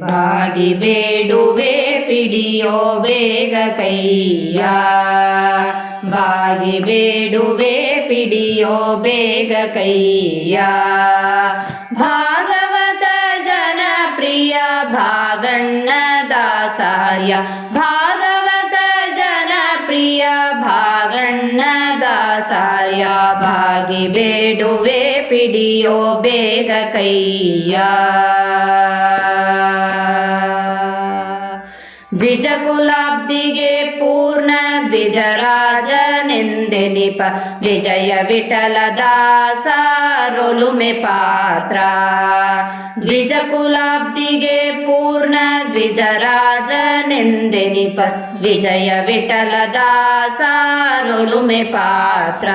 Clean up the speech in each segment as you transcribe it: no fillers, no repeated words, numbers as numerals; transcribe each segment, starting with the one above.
ಬಾಗಿ ಬೇಡುವೆ ಪಿಡಿಯೋ ಬೇಗ ಕೈಯ, ಬಾಗಿ ಬೇಡುವೆ ಪಿಡಿಯೋ ಬೇಗ ಕೈಯ. ಭಾಗವತ ಜನಪ್ರಿಯ ಭಾಗಣ್ಣ ದಾಸಾರ್ಯ, ಭಾಗವತ ಜನಪ್ರಿಯ ಭಾಗಣ್ಣ ದಾಸಾರ್ಯ. ಬಾಗಿ ಬೇಡುವೆ ಪಿಡಿಯೋ ಬೇಗ ಕೈಯ. ದ್ವಿಜಕುಲಾಬ್ದಿಗೆ ಪೂರ್ಣ ದ್ವಿಜರಾಜನೆಂದೆನಿಪ, ವಿಜಯ ವಿಠಲ ದಾಸರೊಲುಮೆ ಪಾತ್ರ. ದ್ವಿಜಕುಲಾಬ್ದಿಗೆ ಪೂರ್ಣ ದ್ವಿಜರಾಜನೆಂದೆನಿಪ, ವಿಜಯ ವಿಠಲ ದಾಸರೊಲುಮೆ ಪಾತ್ರ.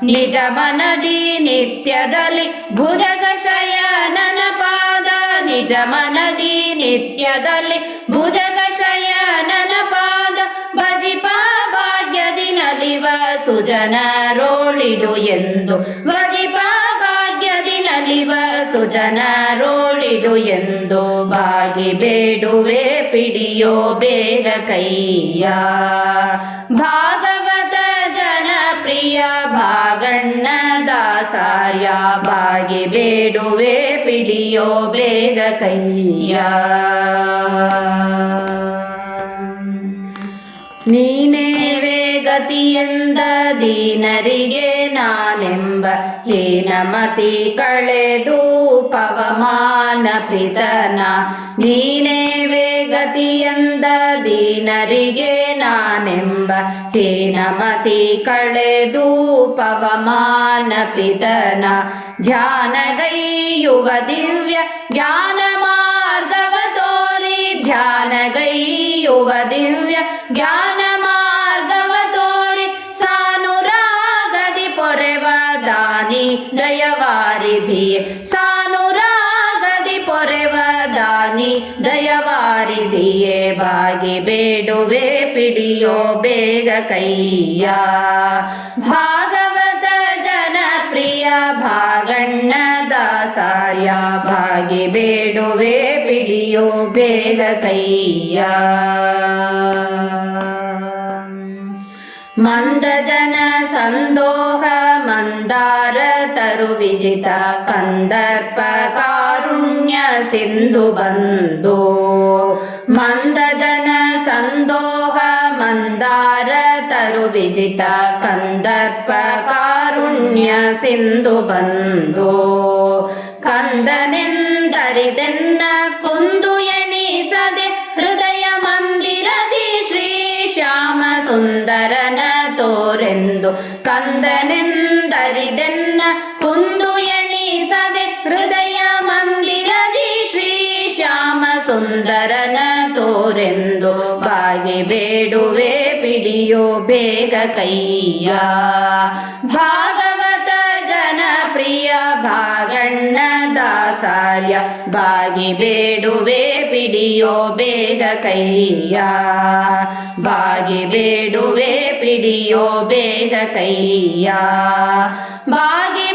ನಿಜ ಮನದಿ ನಿತ್ಯದಲ್ಲಿ ಭುಜಗ ಶಯನನ ಪಾದ, ನಿಜ ಮನದಿ ನಿತ್ಯದಲ್ಲಿ ಭುಜಗ ಶಯನನ ಪಾದ. ಭಜಿಪ ಭಾಗ್ಯದಿ ನಲಿವ ಸುಜನರೋಳಿಡು ಎಂದು, ಭಜಿಪ ಭಾಗ್ಯದಿ ನಲಿವ ಸುಜನರೋಳಿಡು ಎಂದು. ಬಾಗಿ ಬೇಡುವೆ ಪಿಡಿಯೋ ಬೇಗ ಕೈಯ, ಭಾಗವತ ಜನಪ್ರಿಯ ಭಾಗಣ್ಣ ದಾಸಾರ್ಯ. ಬಾಗಿ ಬೇಡುವೆ ಪಿಡಿಯೋ ಬೇಗ ಕೈಯ. ನೀನೇ ವೇಗತಿಯೆಂದ ದೀನರಿಗೆ ನಾನೆಂಬ ಹೀನಮತಿ ಕಳೆದು ಪವಮಾನ ಪ್ರೀತನ. ನೀನೇ ವೇಗತಿಯೆಂದ ದೀನರಿಗೆ ನಾನೆಂಬ ಹೀನಮತಿ ಕಳೆದು ಪವಮಾನ ಪ್ರೀತನ. ಧ್ಯಾನಗೈಯುವ ದಿವ್ಯ ಜ್ಞಾನ ಮಾರ್ಗವ ತೋರಿ, ಧ್ಯಾನಗೈಯುವ ದಿವ್ಯ ಜ್ಞಾನ ಮಾರ್ಗವ ತೋರಿ. ಸಾನುರಾಗದಿ ಪೊರೆವ ದಾನಿ ದಯವಾರಿಧಿಯೇ, ಸಾನುರಾಗದಿ ಪೊರೆವ ದಾನಿ ದಯವಾರಿಧಿಯೇ. ಬಾಗಿ ಬೇಡುವೆ ಪಿಡಿಯೋ ಬೇಗ ಕೈಯ, ಭಾಗವತ ಜನಪ್ರಿಯ ಭಾಗಣ್ಣ ದಾಸಾರ್ಯ. ಬಾಗಿ ಬೇಡುವೆ ಪಿಡಿಯೋ ಬೇಗ ಕೈಯ. ಮಂದ ಜನ ಸಂದೋಹ ಮಂದಾರ ತರು ವಿಜಿತ, ಕಂದರ್ಪ ಕಾರುಣ್ಯ ಸಿಂಧು ಬಂಧು. ಮಂದ ಜನ ಸಂದೋಹ ಮಂದಾರ ತರು ವಿಜಿತ, ಕಂದರ್ಪ ಕಾರುಣ್ಯ ಸಿಂಧು ಬಂಧು. ಕಂದನೆಂದರಿದೆನ್ನ ಕುಂದು ಎನಿಸದೆ, ಹೃದಯ ಮಂದಿರದಿ ಶ್ರೀ ಶ್ಯಾಮ ಸುಂದರನ ತೋರೆಂದು. ಕಂದನೆಂದರಿದೆನ್ನ ಕುಂದು ಎನಿಸದೆ, ಹೃದಯ ಮಂದಿರದಿ ಶ್ರೀ ಶ್ಯಾಮ ಸುಂದರನ ತೋರೆಂದು. ಬಾಗಿ ಬೇಡುವೆ ಪಿಡಿಯೋ ಬೇಗ ಕೈಯ, ಭಾಗವತ ಜನಪ್ರಿಯ ಭಾಗಣ್ಣ ದಾಸಾರ್ಯ. ಬಾಗಿ ಬೇಡುವೆ ಪಿಡಿಯೋ ಬೇಗ ಕೈಯ, ಬಾಗಿ ಬೇಡುವೆ ಪಿಡಿಯೋ ಬೇಗ ಕೈಯ. ಬಾಗಿ